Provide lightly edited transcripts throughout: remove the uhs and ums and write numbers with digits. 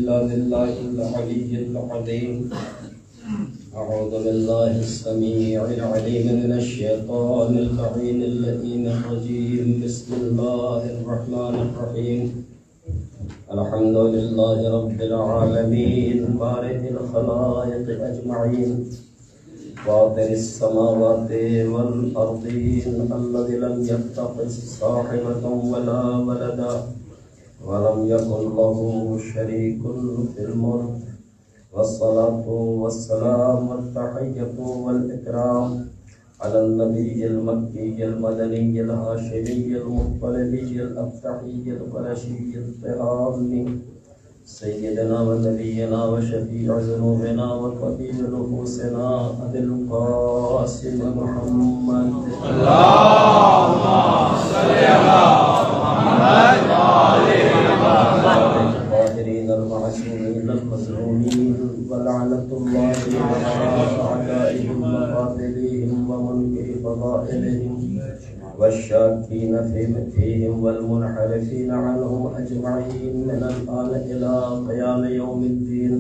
بالله العلي العظيم. أعوذ بالله السميع العليم من الشيطان اللعين اللئيم الرجيم. بسم الله الرحمن الرحيم. الحمد لله رب العالمين بارئ الخلائق أجمعين فاطر السماوات والأرضين الذي لم يتخذ صاحبة ولا ولدا ولم يكن له شريك في الملك والصلاة والسلام والتحية والإكرام على النبي المكي المدني الهاشمي المطلبي الأفتحي القرشي الطهامي سيدنا ونبينا وشفيع ذنوبنا وطبيب نفوسنا أبي القاسم محمد. اللهم صل على محمد وعلى الطاهرين المعصومين المظلومين ولعنة الله على أعدائهم وقاتليهم ومنكر فضائلهم والشاكين فيهم والمنحرفين عنهم أجمعين من الآن إلى قيام يوم الدين.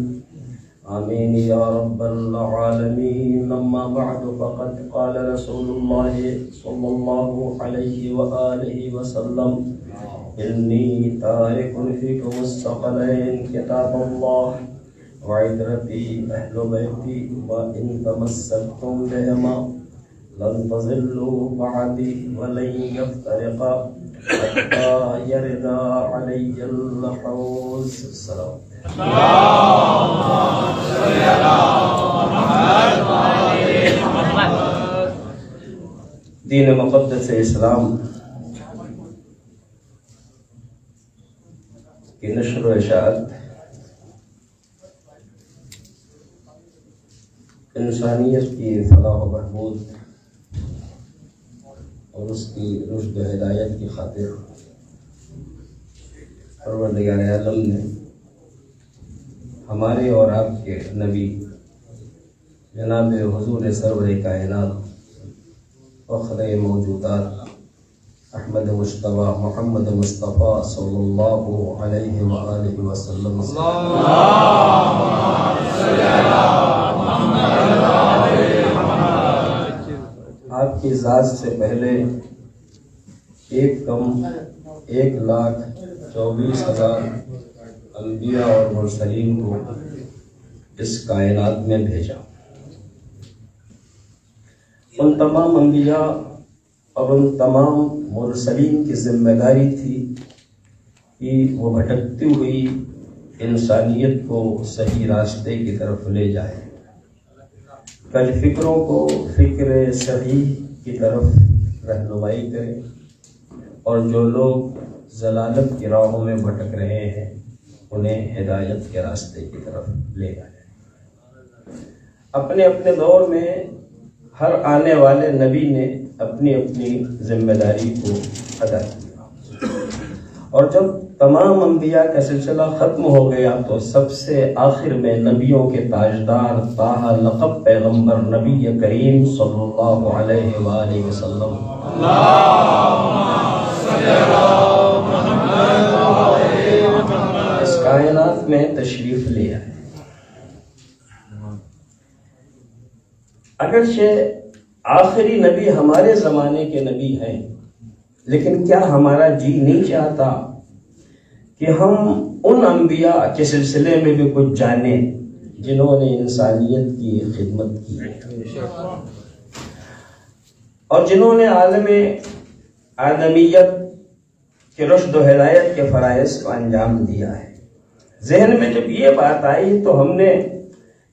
آمين يا رب العالمين. أما بعد فقد قال رسول الله صلى الله عليه وآله وسلم إني تارك فيكم الثقلين كتاب الله وعترتي أهل بيتي وإن تمسكتم بهما لن تضلوا بعدي ولن يفترقا حتى يرد علي الحوض. السلام. اللهم صل على محمد وعلى محمد. دین مقدس اسلام کی نشر و اشاعت انسانیت کی فلاح و بہبود اور اس کی رشد و ہدایت کی خاطر پروردگار عالم نے ہمارے اور آپ کے نبی جناب حضور سرور کائنات فخر موجودات احمد مجتبی محمد مصطفیٰ صلی اللہ علیہ وآلہ وسلم آپ کی ذات سے پہلے 1,24,000 انبیاء اور مرسلین کو اس کائنات میں بھیجا. ان تمام انبیاء اور ان تمام مرسلین کی ذمہ داری تھی کہ وہ بھٹکتی ہوئی انسانیت کو صحیح راستے کی طرف لے جائے، کل فکروں کو فکر صحیح کی طرف رہنمائی کرے، اور جو لوگ ضلالت کی راہوں میں بھٹک رہے ہیں انہیں ہدایت کے راستے کی طرف لے جائے. اپنے اپنے دور میں ہر آنے والے نبی نے اپنی اپنی ذمہ داری کو ادا کیا، اور جب تمام انبیاء کا سلسلہ ختم ہو گیا تو سب سے آخر میں نبیوں کے تاجدار طٰہٰ لقب پیغمبر نبی کریم صلی اللہ علیہ وآلہ وسلم اس کائنات میں تشریف لے آئے. اگرچہ آخری نبی ہمارے زمانے کے نبی ہیں، لیکن کیا ہمارا جی نہیں چاہتا کہ ہم ان انبیاء کے سلسلے میں بھی کچھ جانیں جنہوں نے انسانیت کی خدمت کی اور جنہوں نے عالم آدمیت کے رشد و ہدایت کے فرائض کو انجام دیا ہے. ذہن میں جب یہ بات آئی تو ہم نے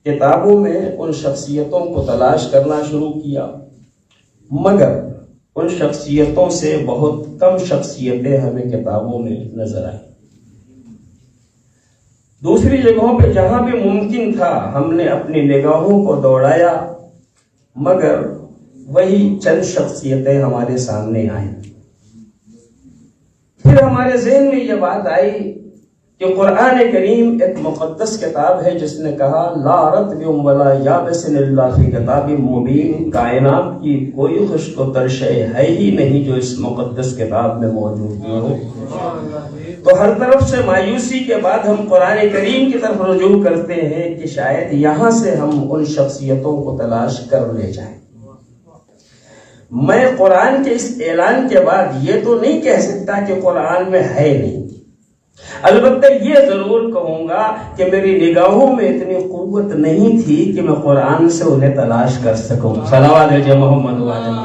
کتابوں میں ان شخصیتوں کو تلاش کرنا شروع کیا، مگر ان شخصیتوں سے بہت کم شخصیتیں ہمیں کتابوں میں نظر آئیں. دوسری جگہوں پہ جہاں بھی ممکن تھا ہم نے اپنی نگاہوں کو دوڑایا، مگر وہی چند شخصیتیں ہمارے سامنے آئیں. پھر ہمارے ذہن میں یہ بات آئی کہ قرآن کریم ایک مقدس کتاب ہے جس نے کہا لا رطب ولا یابس الا فی کتاب مبین، کائنات کی کوئی خشک و تر شے ہے ہی نہیں جو اس مقدس کتاب میں موجود ہو۔ تو ہر طرف سے مایوسی کے بعد ہم قرآن کریم کی طرف رجوع کرتے ہیں کہ شاید یہاں سے ہم ان شخصیتوں کو تلاش کر لے جائیں۔ میں قرآن کے اس اعلان کے بعد یہ تو نہیں کہہ سکتا کہ قرآن میں ہے نہیں، البتہ یہ ضرور کہوں گا کہ میری نگاہوں میں اتنی قوت نہیں تھی کہ میں قرآن سے انہیں تلاش کر سکوں۔ صلوات علی محمد وعلی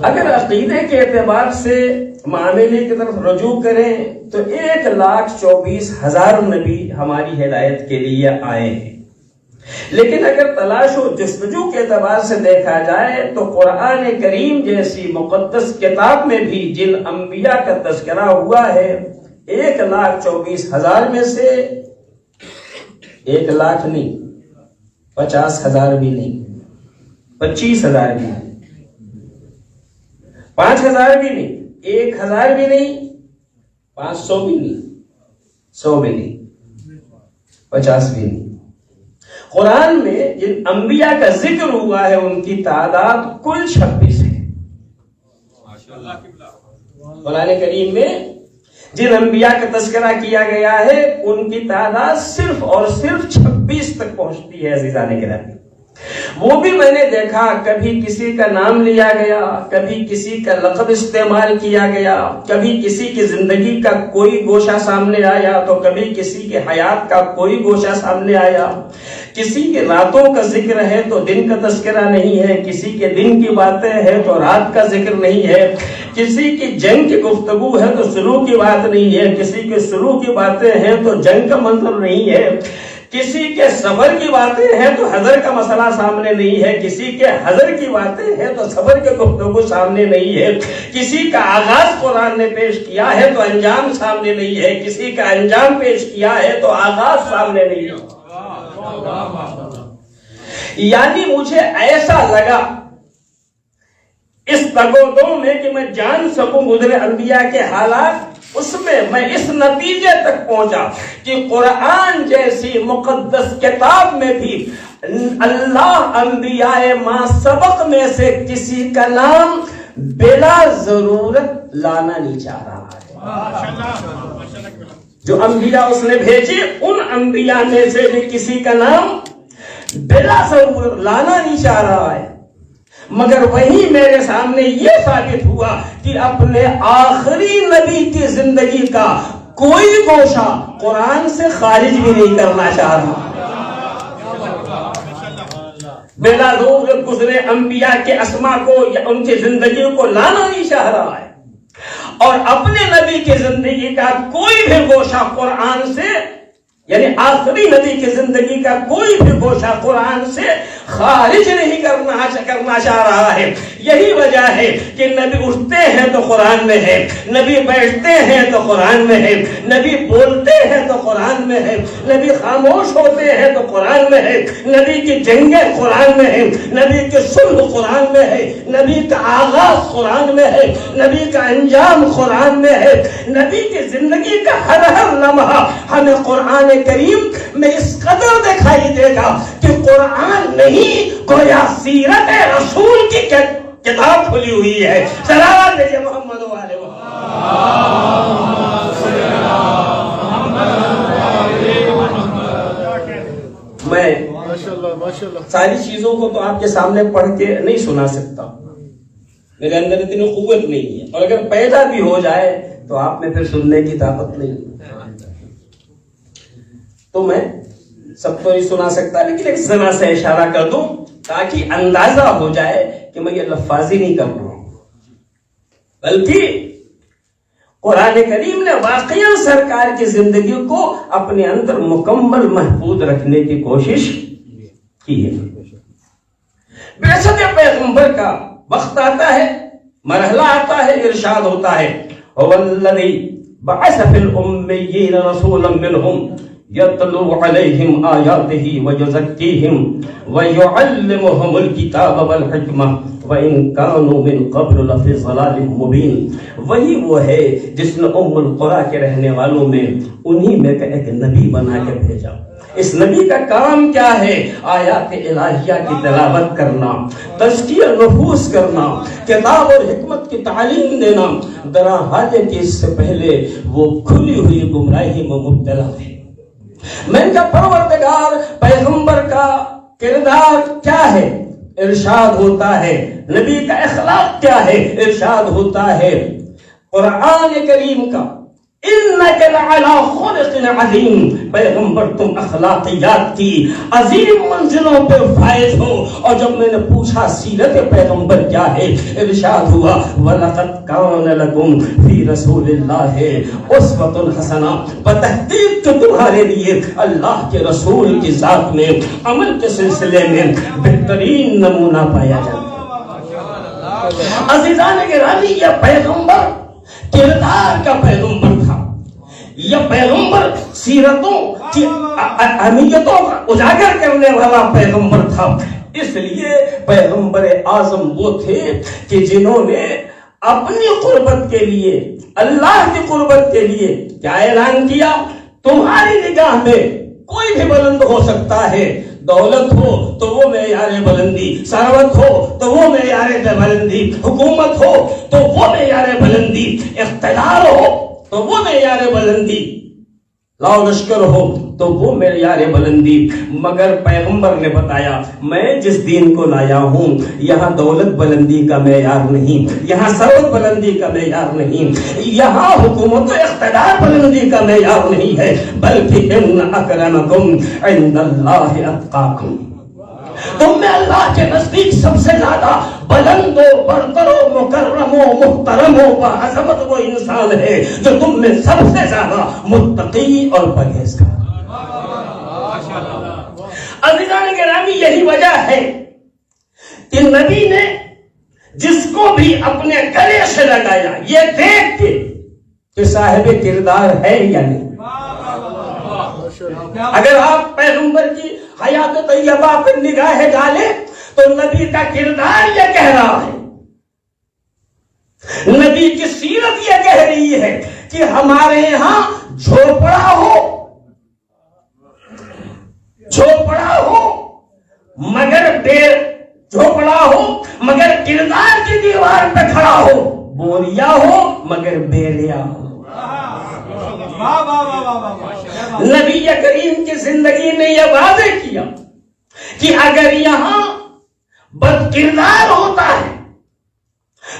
اگر عقیدے کے اعتبار سے معاملے کی طرف رجوع کریں تو 1,24,000 نبی ہماری ہدایت کے لیے آئے ہیں، لیکن اگر تلاش و جستجو کے اعتبار سے دیکھا جائے تو قرآن کریم جیسی مقدس کتاب میں بھی جن انبیاء کا تذکرہ ہوا ہے 1,24,000 میں سے 1,00,000 نہیں، 50,000 بھی نہیں، 25,000 بھی نہیں، 5,000 بھی نہیں، 1,000 بھی نہیں، 500 بھی نہیں، 100 بھی نہیں، 50 بھی نہیں۔ قرآن میں جن انبیاء کا ذکر ہوا ہے ان کی تعداد کل 26 ہے۔ قرآن کریم میں جن انبیاء کا تذکرہ کیا گیا ہے ان کی تعداد صرف اور صرف 26 تک پہنچتی ہے عزیزان گرامی۔ وہ بھی میں نے دیکھا کبھی کسی کا نام لیا گیا، کبھی کسی کا لقب استعمال کیا گیا، کبھی کسی کی زندگی کا کوئی گوشہ سامنے آیا تو کبھی کسی کی حیات کا کوئی گوشہ سامنے آیا، کسی کی راتوں کا ذکر ہے تو دن کا تذکرہ نہیں ہے، کسی کے دن کی باتیں ہیں تو رات کا ذکر نہیں ہے، کسی کی جنگ کی گفتگو ہے تو سلوک کی بات نہیں ہے، کسی کے سلوک کی باتیں ہیں تو جنگ کا منظر نہیں ہے، کسی کے صبر کی باتیں ہیں تو حضر کا مسئلہ سامنے نہیں ہے، کسی کے حضر کی باتیں ہیں تو صبر کے گفتگو سامنے نہیں ہے، کسی کا آغاز قرآن نے پیش کیا ہے تو انجام سامنے نہیں ہے، کسی کا انجام پیش کیا ہے تو آغاز سامنے نہیں ہے۔ یعنی مجھے ایسا لگا اس تگودو میں کہ میں جان سکوں گزرے انبیاء کے حالات، اس میں میں اس نتیجے تک پہنچا کہ قرآن جیسی مقدس کتاب میں بھی اللہ انبیاء ما سبق میں سے کسی کا نام بلا ضرورت لانا نہیں چاہ رہا ہے۔ جو انبیاء اس نے بھیجے ان انبیاء میں سے بھی کسی کا نام بلا ضرورت لانا نہیں چاہ رہا ہے، مگر وہی میرے سامنے یہ ثابت ہوا کہ اپنے آخری نبی کی زندگی کا کوئی گوشہ قرآن سے خارج بھی نہیں کرنا چاہ رہا۔ بلا ضرورت گزرے انبیاء کے اسما کو یا ان کی زندگی کو لانا نہیں چاہ رہا ہے، اور اپنے نبی کی زندگی کا کوئی بھی گوشہ قرآن سے، یعنی آخری نبی کی زندگی کا کوئی بھی گوشہ قرآن سے خارج نہیں کرنا چاہ رہا ہے۔ یہی وجہ ہے کہ نبی اٹھتے ہیں تو قرآن میں ہے، نبی بیٹھتے ہیں تو قرآن میں ہے، نبی بولتے ہیں تو قرآن میں ہے، نبی خاموش ہوتے ہیں تو قرآن میں ہے، نبی کی جنگیں قرآن میں ہے، نبی کی صلح قرآن میں ہے، نبی کا آغاز قرآن میں ہے، نبی کا انجام قرآن میں ہے، نبی کی زندگی کا ہر لمحہ ہمیں قرآن کریم میں اس قدر دکھائی دے گا کہ قرآن نہیں گویا سیرت رسول کی کتاب کھلی ہوئی ہے۔ صلوات علی محمد وعلی میں ساری چیزوں کو تو آپ کے سامنے پڑھ کے نہیں سنا سکتا، میرے اندر اتنی قوت نہیں ہے، اور اگر پیدا بھی ہو جائے تو آپ میں پھر سننے کی طاقت نہیں، تو میں سب تو نہیں سنا سکتا، لیکن ایک ذرا سے اشارہ کر دوں تاکہ اندازہ ہو جائے کہ میں یہ لفاظی نہیں کر رہا ہوں، بلکہ قرآن کریم نے واقعی سرکار کی زندگی کو اپنے اندر مکمل محفوظ رکھنے کی کوشش کی ہے۔ بعثت پیغمبر کا وقت آتا ہے، مرحلہ آتا ہے، ارشاد ہوتا ہے وَالَّذِي بَعَثَ فِي الْأُمِّيِّينَ رَسُولًا مِّنْهُمْ يَتْلُو عَلَيْهِمْ آيَاتِهِ وَيُزَكِّيهِمْ وَيُعَلِّمُهُمُ الْكِتَابَ وَالْحِكْمَةَ وَإِن كَانُوا مِن قَبْلُ لَفِي ضَلَالٍ مُبِينٍ، وہی وہ ہے جس نے ام القریٰ کے رہنے والوں میں انہی میں کا ایک نبی بنا کے بھیجا۔ اس نبی کا کام کیا ہے؟ آیات الہیہ کی تلاوت کرنا، تزکیہ نفوس کرنا، کتاب اور حکمت کی تعلیم دینا، درا حاجے کہ اس سے پہلے وہ کھلی ہوئی گمراہی میں مبتلا ہے۔ میں کا پروردگار پیغمبر کا کردار کیا ہے؟ ارشاد ہوتا ہے۔ نبی کا اخلاق کیا ہے؟ ارشاد ہوتا ہے قرآن کریم کا اِنَّكَ لَعَلَىٰ خُلُقٍ عَظِيمٍ، پیغمبر تم اخلاقیات کی عظیم منزلوں پہ فائز ہو۔ اور جب میں نے پوچھا سیرت پیغمبر کیا ہے، ارشاد ہوا وَلَقَدْ كَانَ لَكُمْ فِي رَسُولِ اللَّهِ أُسْوَةٌ حَسَنَةٌ، بتحقیق کہ تمہارے لیے اللہ کے رسول کی ذات میں عمل کے سلسلے میں بہترین نمونہ پایا جاتا ہے۔ عزیزان گرامی، یہ پیغمبر کردار کا پیغمبر تھا، یہ پیغمبر سیرتوں کی اہمیتوں کا اجاگر کرنے والا پیغمبر تھا۔ اس لیے پیغمبر اعظم وہ تھے کہ جنہوں نے اپنی قربت کے لیے، اللہ کی قربت کے لیے کیا اعلان کیا؟ تمہاری نگاہ میں کوئی بھی بلند ہو سکتا ہے، دولت ہو تو وہ معیار بلندی، ثروت ہو تو وہ معیار بلندی، حکومت ہو تو وہ معیار بلندی، اقتدار ہو تو وہ معیار بلندی، لاؤ لشکر ہو تو وہ معیار بلندی۔ مگر پیغمبر نے بتایا میں جس دین کو لایا ہوں یہاں دولت بلندی کا معیار نہیں، یہاں ثروت بلندی کا معیار نہیں، یہاں حکومت و اقتدار بلندی کا معیار نہیں ہے، بلکہ ان اکرمکم عند اللہ اتقاکم، تم میں اللہ کے نزدیک سب سے زیادہ بلند و برتر و مکرم و محترم و عظمت وہ انسان ہے جو تم میں سب سے زیادہ متقی اور پرہیزگار۔ عزیزان گرامی، یہی وجہ ہے کہ نبی نے جس کو بھی اپنے گلے سے لگایا یہ دیکھ کے کہ صاحب کردار ہے یا نہیں۔ اگر آپ پیغمبر کی حیات طیبہ پر نگاہ ڈالیں تو نبی کا کردار یہ کہہ رہا ہے، نبی کی سیرت یہ کہہ رہی ہے کہ ہمارے یہاں جھوپڑا ہو مگر کردار کی دیوار پہ کھڑا ہو، بوریا ہو مگر بیلیا ہو۔ نبی کریم کی زندگی نے یہ واضح کیا کہ اگر یہاں بد کردار ہوتا ہے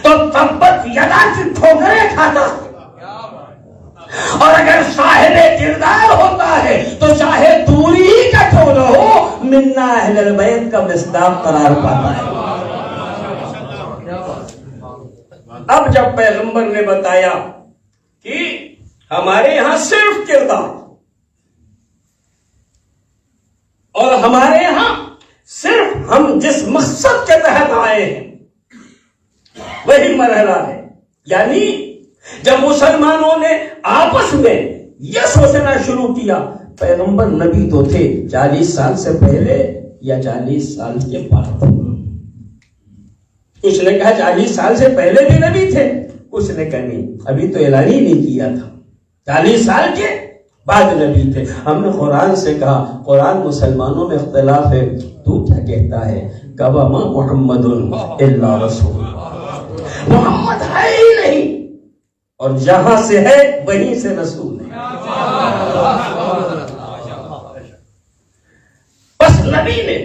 تو تبت یدا کی ٹھوکریں کھاتا ہے، اور اگر صاحب کردار ہوتا ہے تو چاہے دوری ہی کا کیوں نہ ہو منا اہل البیت کا مصداق قرار پاتا ہے۔ اب جب پیغمبر نے بتایا کہ ہمارے یہاں صرف کردار اور ہمارے یہاں صرف ہم جس مقصد کے تحت آئے ہیں وہی مرحلہ ہے، یعنی جب مسلمانوں نے آپس میں یہ سوچنا شروع کیا، پیغمبر نبی تو تھے 40 سال سے پہلے یا 40 سال کے بعد؟ کچھ نے کہا 40 سال سے پہلے بھی نبی تھے، کچھ نے کہا نہیں، ابھی تو اعلان ہی نہیں کیا تھا، 40 سال کے بعد نبی تھے۔ ہم نے قرآن سے کہا، قرآن مسلمانوں میں اختلاف ہے، تو کیا کہتا ہے؟ وَمَا مُحَمَّدٌ إِلَّا رَسُولٌ، محمد ہے ہی نہیں، اور جہاں سے ہے وہیں سے رسول ہے۔ بس نبی نے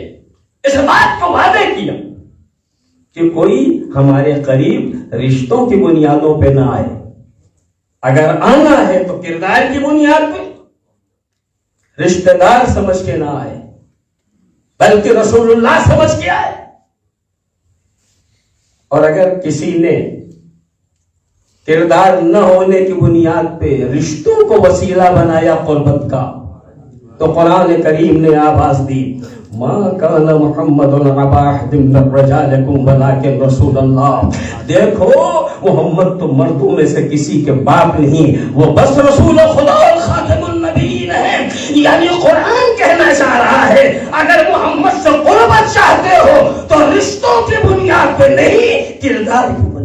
اس بات کو واضح کیا کہ کوئی ہمارے قریب رشتوں کی بنیادوں پہ نہ آئے، اگر آنا ہے تو کردار کی بنیاد پہ، رشتہ دار سمجھ کے نہ آئے بلکہ رسول اللہ سمجھ کے آئے۔ اور اگر کسی نے کردار نہ ہونے کی بنیاد پہ رشتوں کو وسیلہ بنایا قربت کا، تو قرآن کریم نے آواز دی ما کان محمد ابا احد من رجالکم ولکن رسول اللہ، دیکھو محمد تو مردوں میں سے کسی کے باپ نہیں، وہ بس رسول خدا اور خاتم النبیین ہے۔ یعنی قرآن کہنا چاہ رہا ہے اگر محمد سے قربت چاہتے ہو تو رشتوں کی بنیاد پہ نہیں، کردار کی بنیاد۔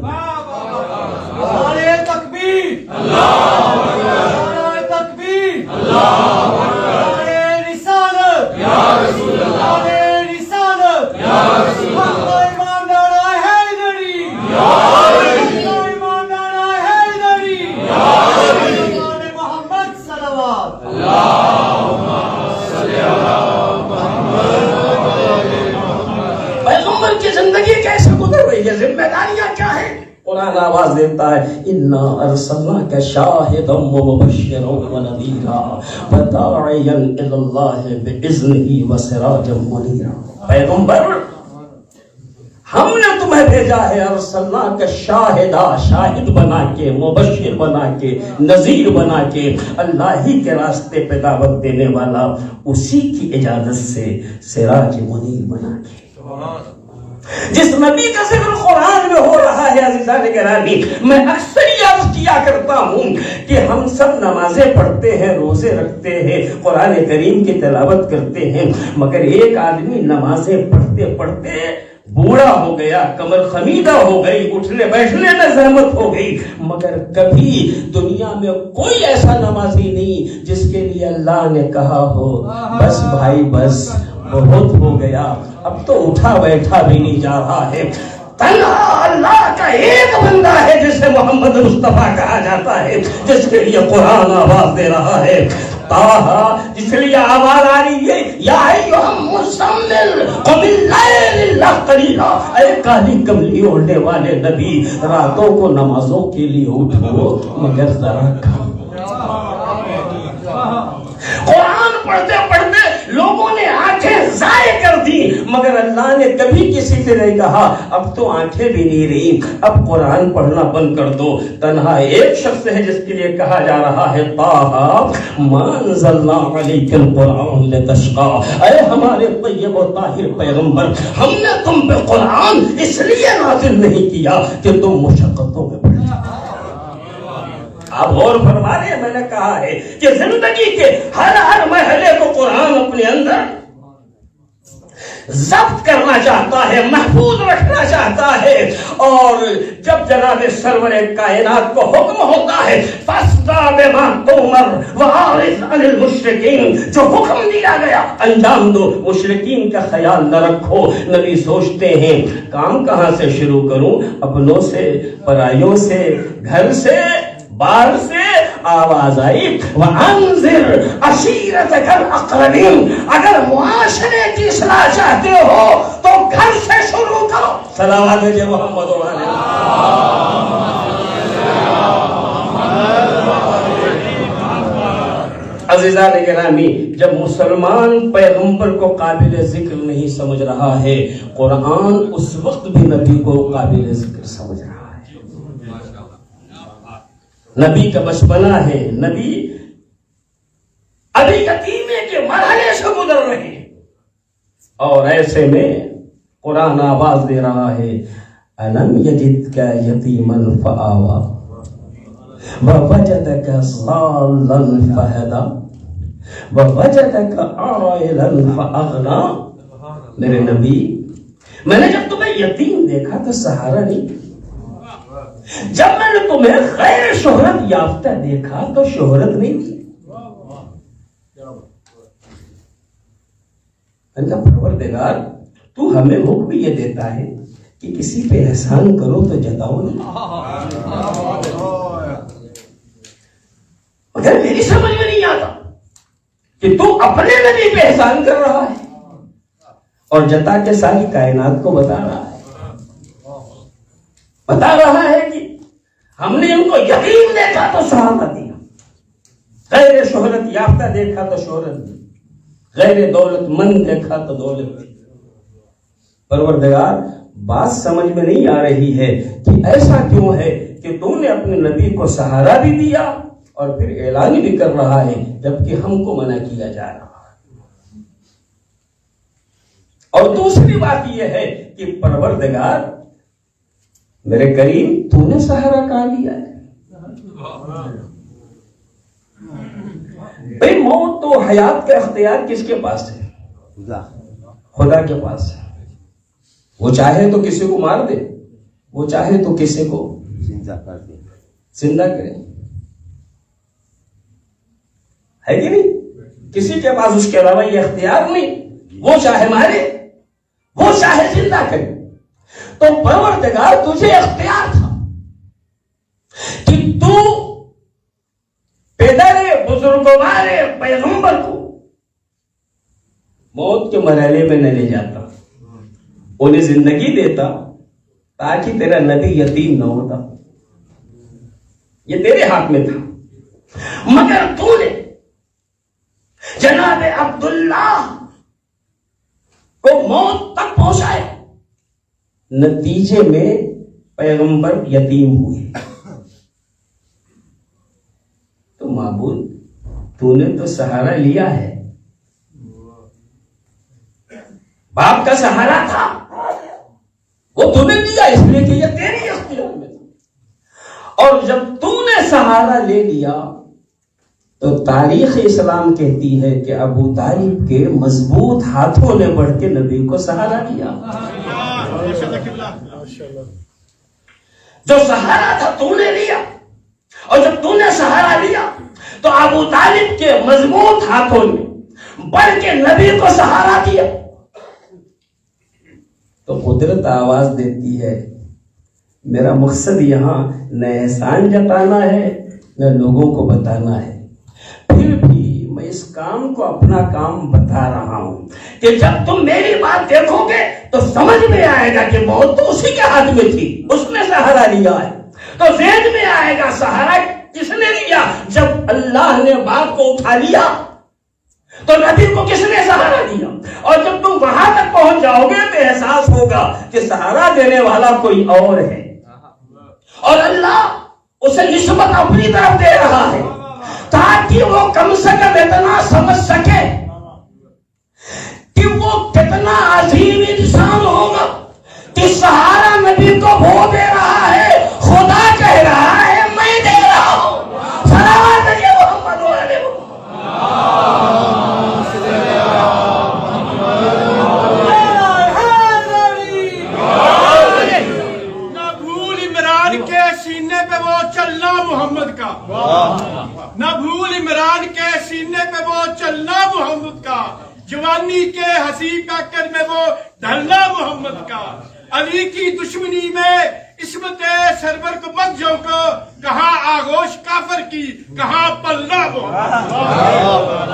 نعرہ تکبیر، نعرہ تکبیر، نعرہ رسالت، یا رسول اللہ، نعرہ رسالت، یا رسول اللہ، امام نعرہ حیدری، یا رسول اللہ، امام نعرہ حیدری، یا رسول اللہ، محمد صلوات، اللہم صلی علی محمد۔ پیغمبر کی زندگی کیسے گزر رہی ہے، ذمہ داریاں کیا ہیں؟ قرآن آواز دیتا ہے اِنَّا أَرْسَلْنَاكَ شَاهِدًا وَمُبَشِّرًا وَنَذِيرًا وَدَاعِيًا إِلَى اللَّهِ بِإِذْنِهِ وَسِرَاجًا مُنِيرًا۔ پیغمبر ہم نے تمہیں بھیجا ہے ارسلناک شاہدہ، شاہد بنا کے، مبشر بنا کے، نذیر بنا کے، اللہ ہی کے راستے پہ دعوت دینے والا، اسی کی اجازت سے سراج منیر بنا کے۔ جس نبی کا ذکر قرآن میں ہو رہا ہے عزیزان گرامی، میں اکثر یہ عرض کیا کرتا ہوں کہ ہم سب نمازیں پڑھتے ہیں، روزے رکھتے ہیں، قرآن کریم کی تلاوت کرتے ہیں، مگر ایک آدمی نمازیں پڑھتے پڑھتے بوڑھا ہو گیا، کمر خمیدہ ہو گئی، اٹھنے بیٹھنے میں زحمت ہو گئی، مگر کبھی دنیا میں کوئی ایسا نمازی نہیں جس کے لیے اللہ نے کہا ہو بس بھائی بس بہت ہو گیا، اب تو اٹھا بیٹھا بھی نہیں جا رہا ہے۔ تنہا اللہ کا ایک بندہ ہے جسے محمد مصطفیٰ کہا جاتا ہے، جس کے لیے قرآن آواز دے رہا ہے طٰہٰ، جس لیے آواز آ رہی ہے یا ایھا المزمل قم اللیل الا قلیلا، اے کالی کملی اوڑھنے والے نبی راتوں کو نمازوں کے لیے اٹھو مگر ذرا کم۔ قرآن پڑھتے پڑھتے لوگوں نے آنکھیں ضائع کر دی، مگر اللہ نے کبھی کسی سے نہیں کہا اب تو آنکھیں بھی نہیں رہی، اب قرآن پڑھنا بند کر دو۔ تنہا ایک شخص ہے جس کے لیے کہا جا رہا ہے طٰہٰ ما انزلنا علیک القرآن لتشقیٰ، اے ہمارے طیب و طاہر پیغمبر، ہم نے تم پہ قرآن اس لیے نازل نہیں کیا کہ تم مشقتوں میں پڑ جاؤ۔ آپ غور فرما رہے ہیں، میں نے کہا ہے کہ زندگی کے ہر مرحلے کو قرآن اپنے اندر ضبط کرنا چاہتا ہے، محفوظ رکھنا چاہتا ہے، اور جب جناب سرور کائنات کو حکم ہوتا ہے فاصدع بما تؤمر واعرض عن المشرکین، جو حکم دیا گیا انجام دو، مشرکین کا خیال نہ رکھو۔ نبی سوچتے ہیں کام کہاں سے شروع کروں، اپنوں سے، پرائیوں سے، گھر سے، بار سے آواز آئی وَأَنذِرْ عَشِيرَتَكَ الْأَقْرَبِينَ، اگر معاشرے کی اصلاح چاہتے ہو تو گھر سے شروع کرو۔ صلوات علی محمد و علیہ عزیزان گرامی، جب مسلمان پیغمبر کو قابل ذکر نہیں سمجھ رہا ہے، قرآن اس وقت بھی نبی کو قابل ذکر سمجھ رہا ہے۔ نبی کا بچپنا ہے، نبی ابھی یتیمے کے مرحلے سے گزر رہے ہیں، اور ایسے میں قرآن آواز دے رہا ہے أَلَمْ يَجِدْكَ يَتِيمًا فَآوَىٰ وَوَجَدَكَ ضَالًّا فَهَدَىٰ وَوَجَدَكَ عَائِلًا فَأَغْنَىٰ۔ میرے نبی، میں نے جب تمہیں یتیم دیکھا تو سہارا نہیں، جب میں نے تمہیں غیر شہرت یافتہ دیکھا تو شہرت نہیں تھی۔ اللہ پروردگار، تو ہمیں حکم یہ دیتا ہے کہ کسی پہ احسان کرو تو جتاؤ نہیں، مگر میری سمجھ میں نہیں آتا کہ تو اپنے نبی پہ احسان کر رہا ہے اور جتا کے ساری کائنات کو بتا رہا ہے، بتا رہا ہے کہ ہم نے ان کو یتیم دیکھا تو سہارا دیا، غیر شہرت یافتہ دیکھا تو شہرت دی، غیر دولت مند دیکھا تو دولت دی۔ پروردگار، بات سمجھ میں نہیں آ رہی ہے کہ ایسا کیوں ہے کہ تم نے اپنے نبی کو سہارا بھی دیا اور پھر اعلان بھی کر رہا ہے جبکہ ہم کو منع کیا جا رہا ہے۔ اور دوسری بات یہ ہے کہ پروردگار میرے کریم، تو نے سہارا کہاں لیا ہے؟ بھئی موت تو حیات کا اختیار کس کے پاس ہے؟ خدا کے پاس ہے. وہ چاہے تو کسی کو مار دے، وہ چاہے تو کسی کو زندہ کرے. ہے کہ نہیں؟ کسی کے پاس اس کے علاوہ یہ اختیار نہیں. وہ چاہے مارے، وہ چاہے زندہ کرے. تو پروردگار تجھے اختیار تھا کہ تو پدر بزرگوار پیغمبر کو موت کے مرحلے میں نہ لے جاتا، انہیں زندگی دیتا تاکہ تیرا نبی یتیم نہ ہوتا. یہ تیرے ہاتھ میں تھا. مگر تو نے جناب عبداللہ کو موت تک پہنچایا، نتیجے میں پیغمبر یتیم ہوئے. تو معبود تو نے تو سہارا لیا ہے، باپ کا سہارا تھا، وہ تو نے دیا اس لیے کہ یہ تیری اختیار میں تھا. اور جب تو نے سہارا لے لیا تو تاریخ اسلام کہتی ہے کہ ابو طالب کے مضبوط ہاتھوں نے بڑھ کے نبی کو سہارا دیا. جو سہارا تھا تو نے لیا، اور جب تو نے سہارا لیا تو ابو طالب کے مضبوط ہاتھوں نے بڑھ کے نبی کو سہارا دیا. تو قدرت آواز دیتی ہے، میرا مقصد یہاں نہ احسان جتانا ہے نہ لوگوں کو بتانا ہے. پھر بھی میں اس کام کو اپنا کام بتا رہا ہوں کہ جب تم میری بات دیکھو گے تو سمجھ میں آئے گا کہ موت تو اسی کے ہاتھ میں تھی، اس نے سہارا لیا ہے. تو ذہن میں آئے گا سہارا کس نے لیا؟ جب اللہ نے باپ کو اٹھا لیا تو نبی کو کس نے سہارا دیا؟ اور جب تم وہاں تک پہنچ جاؤ گے تو احساس ہوگا کہ سہارا دینے والا کوئی اور ہے، اور اللہ اسے نسبت اپنی طرف دے رہا ہے تاکہ وہ کم سے کم اتنا سمجھ سکے کہ وہ کتنا عظیم انسان ہوگا کہ سہارا نبی کو وہ دے رہا ہے. خدا کہہ رہا ہے میں دے رہا ہوں. صلوات علی محمد و علی نہ بھول عمران کے سینے پہ وہ چلنا محمد کا، نہ بھول عمران کے سینے پہ وہ چلنا محمد کا، جوانی کے ہنسی پیکر میں وہ ڈھلنا محمد کا. علی کی دشمنی میں عصمت سرور کو مت جھونکو، کہاں آغوش کافر کی کہاں پلنا محمد.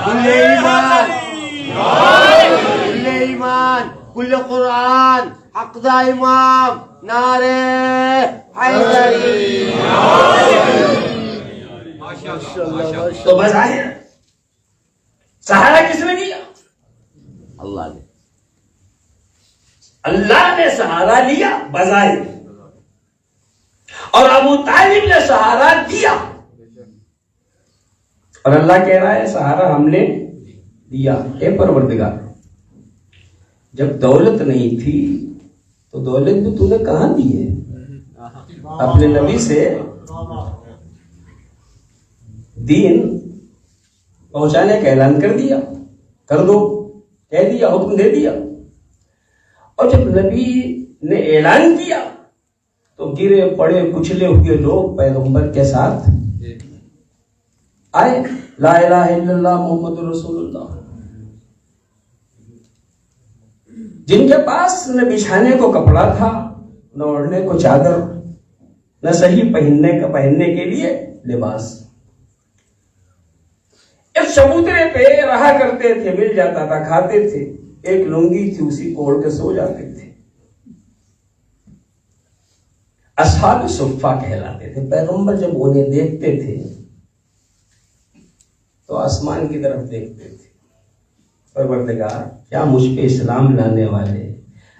کل ایمان کل قرآن حق دا امام نعرے حیدری. تو بظاہر سہارا کس نے دیا؟ اللہ نے. اللہ نے سہارا لیا بظاہر، اور ابو طالب نے سہارا دیا، اور اللہ کہہ رہا ہے سہارا ہم نے دیا. اے پروردگار، جب دولت نہیں تھی تو دولت بھی تو نے کہاں دی ہے؟ اپنے نبی سے دین پہنچانے کا اعلان کر دیا، کر دو کہہ دیا، حکم دے دیا. اور جب نبی نے اعلان کیا تو گرے پڑے کچلے ہوئے لوگ پیغمبر کے ساتھ آئے. لا الہ الا اللہ محمد رسول اللہ. جن کے پاس نہ بچھانے کو کپڑا تھا، نہ اوڑھنے کو چادر، نہ صحیح پہننے کے لیے لباس. ایک چبوترے پہ رہا کرتے تھے، مل جاتا تھا، کھاتے تھے. ایک لنگی تھی، اسی کو اوڑھ کے سو جاتے تھے. اصحاب صفہ کہلاتے تھے. پیغمبر جب انہیں دیکھتے تھے تو آسمان کی طرف دیکھتے تھے. پروردگار، کیا مجھ پہ اسلام لانے والے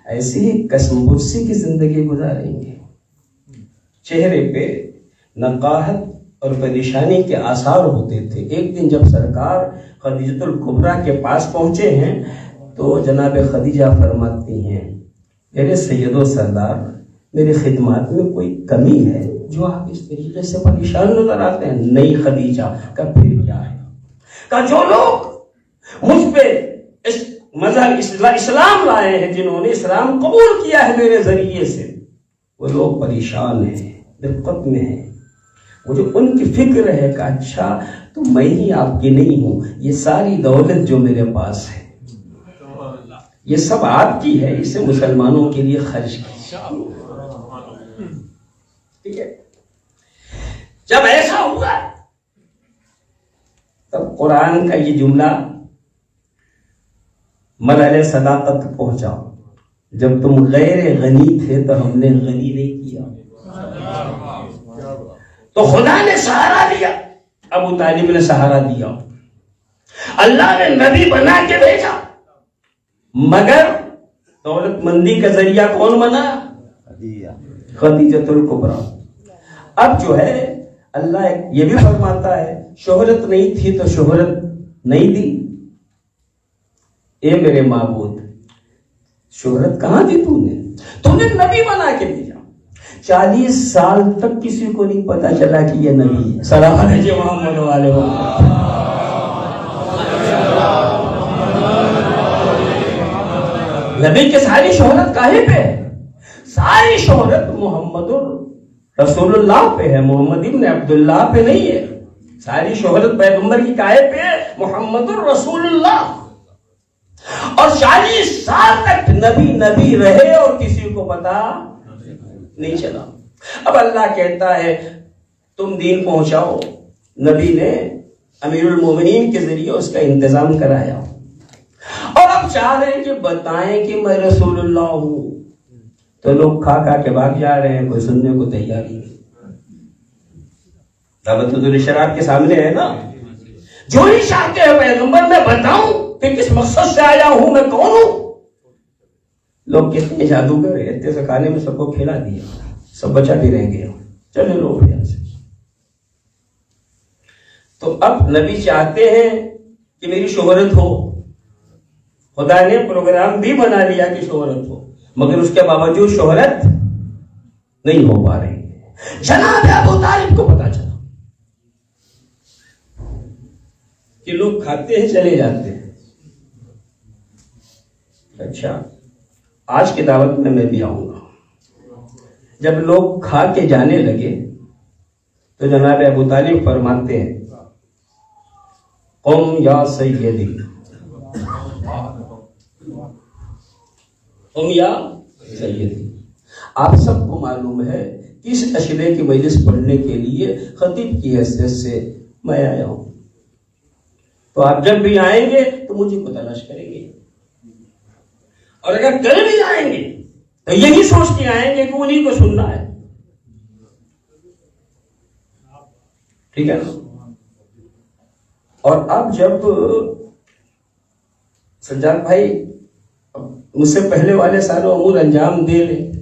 ایسی ہی قسم پرسی کی زندگی گزاریں گے؟ چہرے پہ نقاہت اور پریشانی کے آثار ہوتے تھے. ایک دن جب سرکار خدیجۃ الکبریٰ کے پاس پہنچے ہیں تو جناب خدیجہ فرماتی ہیں، میرے سید و سردار، میری خدمات میں کوئی کمی ہے جو آپ اس طریقے سے پریشان نظر آتے ہیں؟ نہیں خدیجہ. کا پھر کیا ہے؟ کہ جو لوگ مجھ پہ اس مذہب اسلام لائے ہیں، جنہوں نے اسلام قبول کیا ہے میرے ذریعے سے، وہ لوگ پریشان ہیں، دقت میں ہیں. مجھے ان کی فکر ہے کہ اچھا تو میں ہی آپ کی نہیں ہوں، یہ ساری دولت جو میرے پاس ہے یہ سب آپ کی ہے، اسے مسلمانوں کے لیے خرچ کیجیے. ٹھیک ہے. جب ایسا ہوا تب قرآن کا یہ جملہ مرحلے صداقت تک پہنچا. جب تم غیر غنی تھے تو ہم نے غنی نہیں کیا. تو خدا نے سہارا دیا، ابو طالب نے سہارا دیا، اللہ نے نبی بنا کے بھیجا، مگر دولت مندی کا ذریعہ کون بنا؟ خدیجۃ الکبریٰ. اب جو ہے اللہ یہ بھی فرماتا ہے شہرت نہیں تھی تو شہرت نہیں دی. اے میرے معبود شہرت کہاں دی تو نے نبی بنا کے بھیجا. 40 سال تک کسی کو نہیں پتا چلا کہ یہ نبی ہے. سلام علیہ محمد والے نبی کی ساری شہرت کاہے پہ ہے؟ ساری شہرت محمد رسول اللہ پہ ہے، محمد ابن عبداللہ پہ نہیں ہے. ساری شہرت پیغمبر کی کاہے پہ ہے؟ محمد رسول اللہ. اور 40 سال تک نبی رہے اور کسی کو پتا نہیں چلا. اب اللہ کہتا ہے تم دین پہنچاؤ. نبی نے امیر المومنین کے ذریعے اس کا انتظام کرایا، اور اب چاہ رہے ہیں کہ بتائیں کہ میں رسول اللہ ہوں. تو لوگ کھا کے بھاگ جا رہے ہیں، کوئی سننے کو تیار نہیں. دعوت الشراب کے سامنے ہے نا. جو ہی چاہتے ہیں پیغمبر میں بتاؤں کہ کس مقصد سے آیا ہوں، میں کون ہوں. لوگ کتنے جادوگر ہیں، اتنے سے کھانے میں سب کو کھلا دیا، سب بچا بھی رہ گیا، چلے لوگ یہاں سے. تو اب نبی چاہتے ہیں کہ میری شہرت ہو. خدا نے پروگرام بھی بنا لیا کہ شہرت ہو، مگر اس کے باوجود شہرت نہیں ہو پا رہی. جناب ابو طالب کو پتا چلا کہ لوگ کھاتے ہیں چلے جاتے ہیں. اچھا آج کی دعوت میں بھی آؤں گا. جب لوگ کھا کے جانے لگے تو جناب ابو طالب فرماتے ہیں قم یا سیدی، قم یا سیدی. آپ سب کو معلوم ہے کہ اس اشرے کی مجلس پڑھنے کے لیے خطیب کی حیثیت سے میں آیا ہوں. تو آپ جب بھی آئیں گے تو مجھے کو تلاش کریں گے، اور اگر کل بھی آئیں گے تو یہی سوچ کے آئیں گے کہ انہیں کو سننا ہے. ٹھیک ہے نا. اور اب جب سجاد بھائی مجھ سے پہلے والے سارے امور انجام دے لیں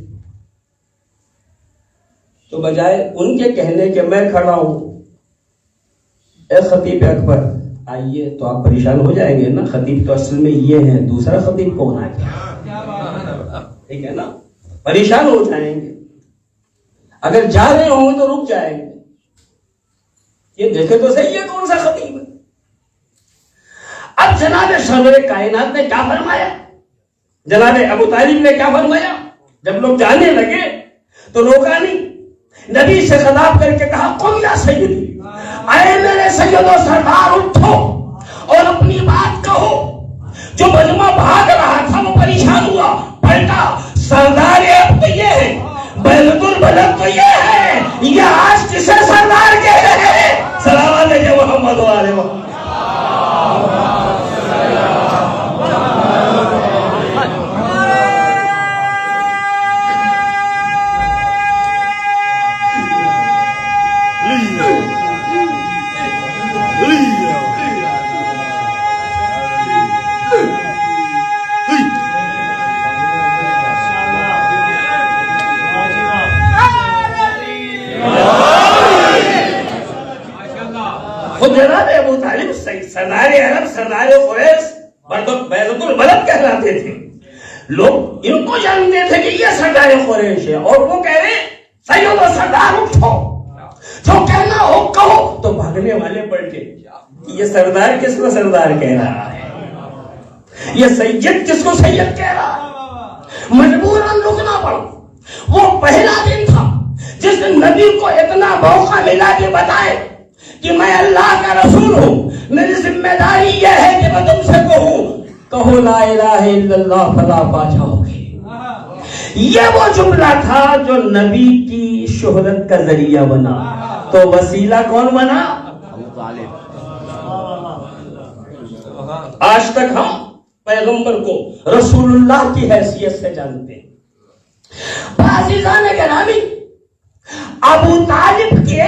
تو بجائے ان کے کہنے کہ میں کھڑا ہوں اے خطیب اکبر آئیے، تو آپ پریشان ہو جائیں گے نا. خطیب تو اصل میں یہ ہے، دوسرا خطیب کون آئے گا؟ ٹھیک ہے نا. پریشان ہو جائیں گے. اگر جا رہے ہوں گے تو رک جائیں گے، یہ دیکھے تو صحیح ہے کون سا خطیب ہے. اب جناب سرور کائنات نے کیا فرمایا، جناب ابو طالب نے کیا فرمایا؟ جب لوگ جانے لگے تو روکا نہیں، نبی سے خطاب کر کے کہا قم یا سیدی، اے میرے سید و سردار اٹھو اور اپنی بات کہو. جو مجمع بھاگ رہا تھا وہ پریشان ہوا، پلٹا. سردار اب تو یہ ہے، بیت البلد تو یہ ہے، یہ آج کسے سردار کہہ رہے ہیں؟ سلام علیہ محمد والے محمد. خود جناب ابو طالب سردار عرب سردار قریش بیت البلد کہلاتے تھے. لوگ ان کو جانتے تھے کہ یہ سردار قریش ہے، اور وہ کہہ رہے سید و سردار اٹھو، جو کہنا ہو کہو. اب تو بھاگنے والے پلٹے کہ یہ سردار کس کو سردار کہہ رہا ہے، یہ سید کس کو سید کہہ رہا ہے، مجبوراً رکنا پڑا۔ وہ پہلا دن تھا جس دن نبی کو اتنا موقع ملا کہ بتائے کہ میں اللہ کا رسول ہوں، میری ذمہ داری یہ ہے کہ میں تم سے کہو لا الہ الا اللہ فلا پا جاؤ گے۔ یہ وہ جملہ تھا جو نبی کی شہرت کا ذریعہ بنا، تو وسیلہ کون بنا؟ ابو طالب۔ آج تک ہم پیغمبر کو رسول اللہ کی حیثیت سے جانتے ہیں۔ عزیزان گرامی، ابو طالب کے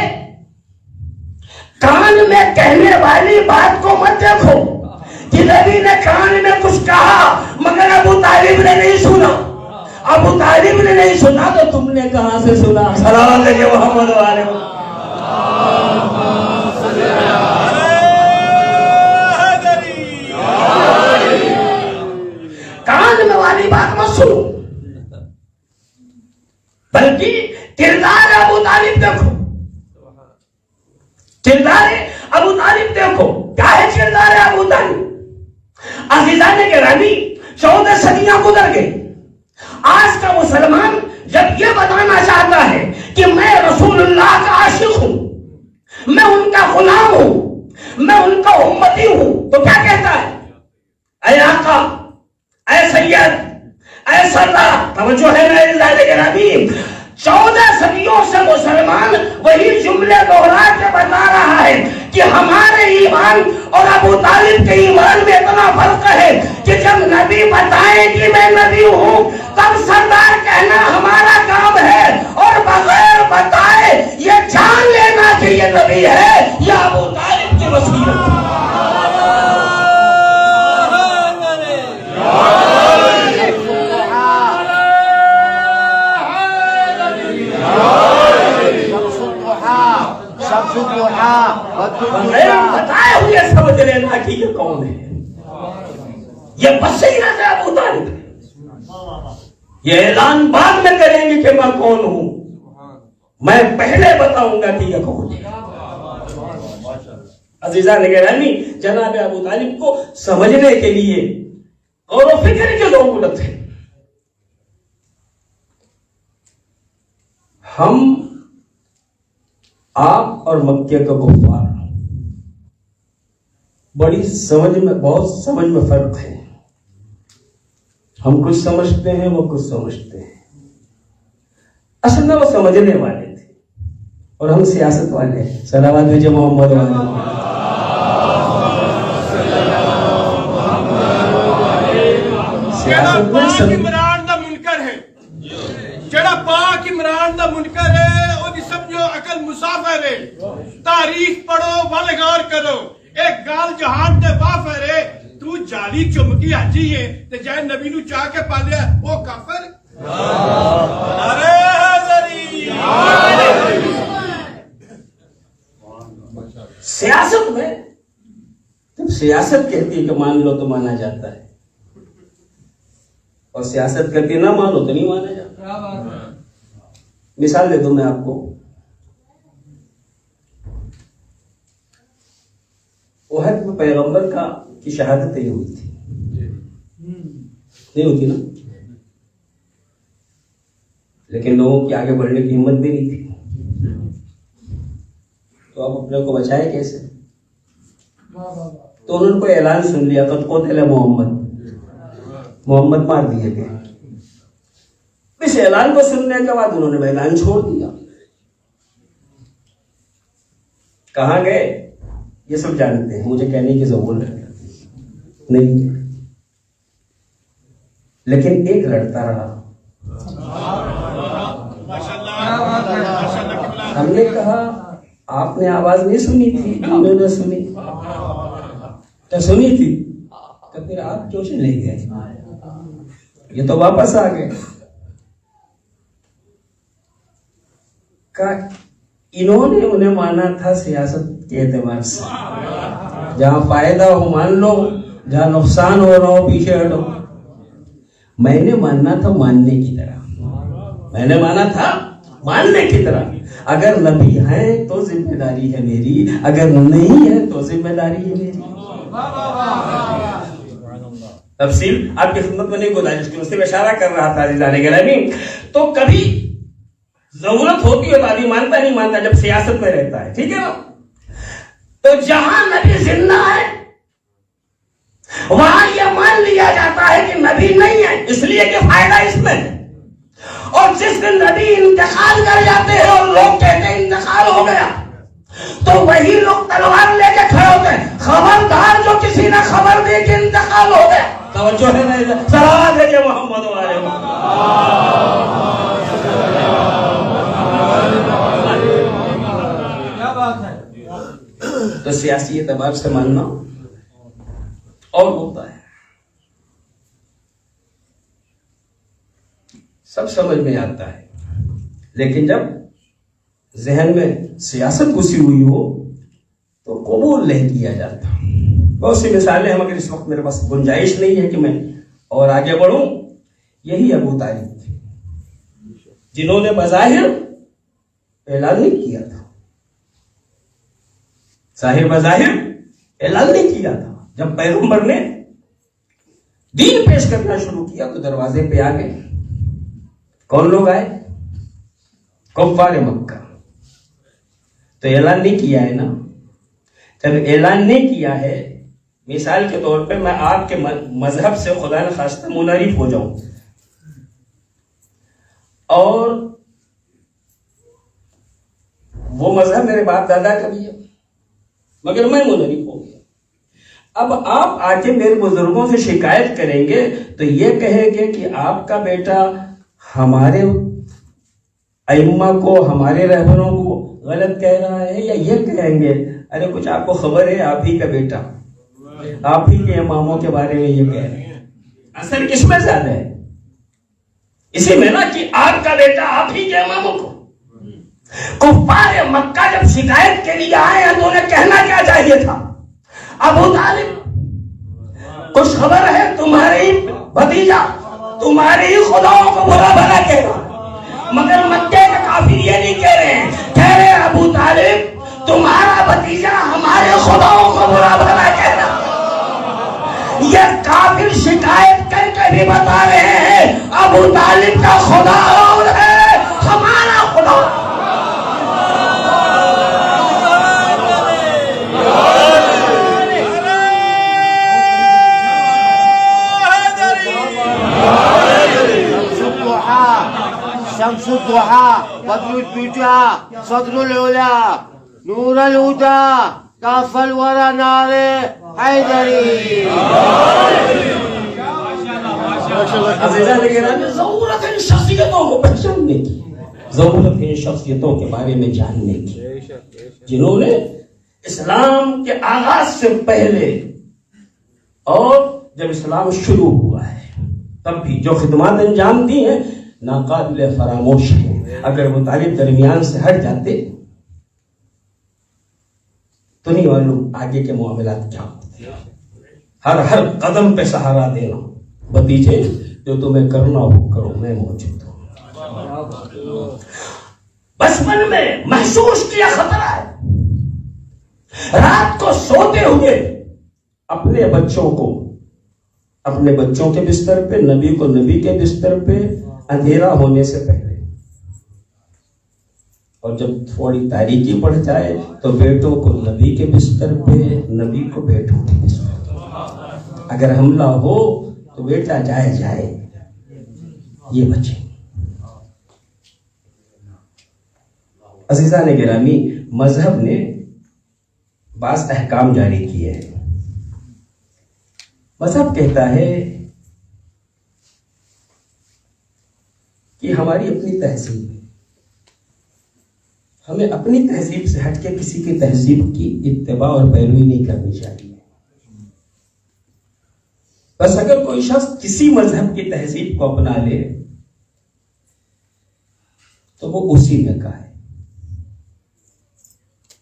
کان میں کہنے والی بات کو مت دیکھو کہ نبی نے کان میں کچھ کہا مگر ابو طالب نے نہیں سنا۔ ابو طالب نے نہیں سنا تو تم نے کہاں سے سنا؟ صلوات علیہ محمد والے کان میں والی بات مت سنو، بلکہ کردار ابو طالب دیکھو، کردار ابو طالب دیکھو، کیا ہے کردار ابو طالب؟ عزیزان گرامی، 14 صدیاں گزر گئی، آج کا مسلمان جب یہ بتانا چاہتا ہے کہ میں رسول اللہ کا عاشق ہوں، میں ان کا غلام ہوں، میں ان کا امتی ہوں، تو کیا کہتا ہے؟ اے آقا، اے سید، اے سردار۔ توجہ ہے میرے عزیزان گرامی، 14 صدیوں سے مسلمان وہی جملے دوہرا کے بتا رہا ہے کہ ہمارے ایمان اور ابو طالب کے ایمان میں اتنا فرق ہے کہ جب نبی بتائے کہ میں نبی ہوں تب سردار کہنا ہمارا کام ہے، اور بغیر بتائے یہ جان لینا کہ یہ نبی ہے، یہ ابو طالب کی وصیت ہے۔ بتائے ہوئے سمجھ لینا کہ یہ کون ہے، یہ بصیرت ہے ابو طالب۔ یہ اعلان بعد میں کریں گے کہ میں کون ہوں، میں پہلے بتاؤں گا کہ یہ کون ہے۔ عزیزان گرامی، جناب ابو طالب کو سمجھنے کے لیے غور و فکر کی ضرورت ہے۔ ہم آپ اور مکے کا کفار بڑی سمجھ میں، بہت سمجھ میں فرق ہے۔ ہم کچھ سمجھتے ہیں، وہ کچھ سمجھتے ہیں۔ اصل میں وہ سمجھنے والے تھے اور ہم سیاست والے ہیں۔ صلوات بھیجے محمد والے۔ جڑا پاک عمران دا منکر ہے، جڑا پاک عمران دا منکر ہے، او دی سمجھو عقل مسافر ہے۔ تاریخ پڑھو، ول غور کرو، ایک گال جہان دے وافر ہے، تو جالی چمکی حاجی ہے تے جائے نبی نو چاہ کے پالیا وہ کافر۔ نعرہ حیدری۔ سیاست میں جب سیاست کہتی ہے کہ مان لو تو مانا جاتا ہے، اور سیاست کرتی نہ مانو تو نہیں مانا جاتا۔ مثال دے دوں میں آپ کو، احد میں پیغمبر کی شہادت نہیں ہوئی تھی، نہیں ہوتی نا، لیکن لوگوں کی آگے بڑھنے کی ہمت بھی نہیں تھی، تو آپ اپنے کو بچائے کیسے؟ تو انہوں نے کوئی اعلان سن لیا، قد قتل محمد مار دیے گئے۔ اس اعلان کو سننے کے بعد انہوں نے اعلان چھوڑ دیا۔ کہاں گئے یہ سب جانتے ہیں، مجھے کہنے کی ضرورت نہیں، لیکن ایک لڑتا رہا۔ ہم نے کہا آپ نے آواز نہیں سنی تھی؟ انہوں نے سنی۔ کیا سنی تھی؟ کہ پھر آپ کیوں سے نہیں گئے؟ یہ تو واپس آ گئے۔ کہ انہوں نے انہیں مانا تھا سیاست کے اعتبار سے، جہاں فائدہ ہو مان لو، جہاں نقصان ہو رہا ہو پیچھے ہٹو۔ میں نے ماننا تھا ماننے کی طرح، میں نے مانا تھا ماننے کی طرح۔ اگر نبی ہیں تو ذمہ داری ہے میری، اگر نہیں ہے تو ذمہ داری ہے میری۔ تفصیل آپ کی خدمت میں نہیں گزارش کی، اس سے میں اشارہ کر رہا تھا عزیزان گرامی۔ تو کبھی ضرورت ہوتی ہے تو آدمی مانتا نہیں مانتا جب سیاست میں رہتا ہے، ٹھیک ہے نا؟ تو جہاں نبی زندہ ہے وہاں یہ مان لیا جاتا ہے کہ نبی نہیں ہے، اس لیے کہ فائدہ اس میں ہے۔ اور جس دن نبی انتقال کر جاتے ہیں اور لوگ کہتے ہیں انتقال ہو گیا، تو وہی لوگ تلوار لے کے کھڑے ہوتے ہیں، خبردار جو کسی نے خبر دی کہ انتقال ہو گیا۔ توجہ ہے نا؟ صلوات ہے کہ محمد علیہ کیا بات ہے۔ تو سیاسی اعتبار سے ماننا اور ہوتا ہے، سب سمجھ میں آتا ہے، لیکن جب ذہن میں سیاست گھسی ہوئی ہو تو قبول نہیں کیا جاتا۔ بہت سی مثالیں ہیں مگر اس وقت میرے پاس گنجائش نہیں ہے کہ میں اور آگے بڑھوں۔ یہی ابو طالب تھے جنہوں نے بظاہر اعلان نہیں کیا تھا، ظاہر بظاہر اعلان نہیں کیا تھا۔ جب پیغمبر نے دین پیش کرنا شروع کیا تو دروازے پہ آ گئے۔ کون لوگ آئے؟ کفار مکہ۔ تو اعلان نہیں کیا ہے نا؟ جب اعلان نہیں کیا ہے، مثال کے طور پہ میں آپ کے مذہب سے خدا نخواستہ منحرف ہو جاؤں اور وہ مذہب میرے باپ دادا کا بھی ہے مگر میں منحرف ہو گیا، اب آپ آ کے میرے بزرگوں سے شکایت کریں گے تو یہ کہیں گے کہ آپ کا بیٹا ہمارے ائمہ کو، ہمارے رہبروں کو غلط کہہ رہا ہے، یا یہ کہیں گے ارے کچھ آپ کو خبر ہے آپ ہی کا بیٹا آپ ہی کے اماموں کے بارے میں یہ کہہ رہے ہیں۔ اثر کس میں زیادہ ہے؟ اسی میں نا کہ آپ کا بیٹا آپ ہی کے اماموں کو۔ کفار مکہ جب شکایت کے لیے آئے ہیں تو انہیں کہنا کیا چاہیے تھا؟ ابو طالب کچھ خبر ہے تمہاری بھتیجا تمہاری خداؤں کو برا بھلا کہہ رہا، مگر مکے کے کافر یہ نہیں کہہ رہے ہیں، کہہ رہے ابو طالب تمہارا بھتیجا ہمارے خداؤں کو برا بھلا کہہ رہا۔ یہ کافر شکایت کر کے بھی بتا رہے ہیں ابو طالب کا خدا اور ہے، ہمارا خدا۔ شمس الضحى بدر الدجى صدر العلا نور الهدى كاف الورى نار حیدری۔ ضرورت ان شخصیتوں کو پہچاننے کی، ضرورت ان شخصیتوں کے بارے میں جاننے کی جنہوں نے اسلام کے آغاز سے پہلے اور جب اسلام شروع ہوا ہے تب بھی جو خدمات انجام دی ہیں ناقابل فراموش ہے۔ اگر وہ طالب درمیان سے ہٹ جاتے تو نہیں معلوم آگے کے معاملات کیا ہوتے۔ ہر قدم پہ سہارا دینا، بھتیجے جو تمہیں کرنا ہو کرو، میں موجود ہوں۔ بچپن میں محسوس کیا خطرہ ہے، رات کو سوتے ہوئے اپنے بچوں کے بستر پہ، نبی کو نبی کے بستر پہ اندھیرا ہونے سے پہلے، اور جب تھوڑی تاریکی پڑ جائے تو بیٹوں کو نبی کے بستر پہ، نبی کو بیٹوں کے بستر پہ۔ اگر حملہ ہو تو بیٹا جائے یہ بچے۔ عزیزان گرامی، مذہب نے بعض احکام جاری کیے ہیں۔ مذہب کہتا ہے کہ ہماری اپنی تہذیب ہے، ہمیں اپنی تہذیب سے ہٹ کے کسی کی تہذیب کی اتباع اور پیروی نہیں کرنی چاہیے۔ بس اگر کوئی شخص کسی مذہب کی تہذیب کو اپنا لے تو وہ اسی میں کا ہے۔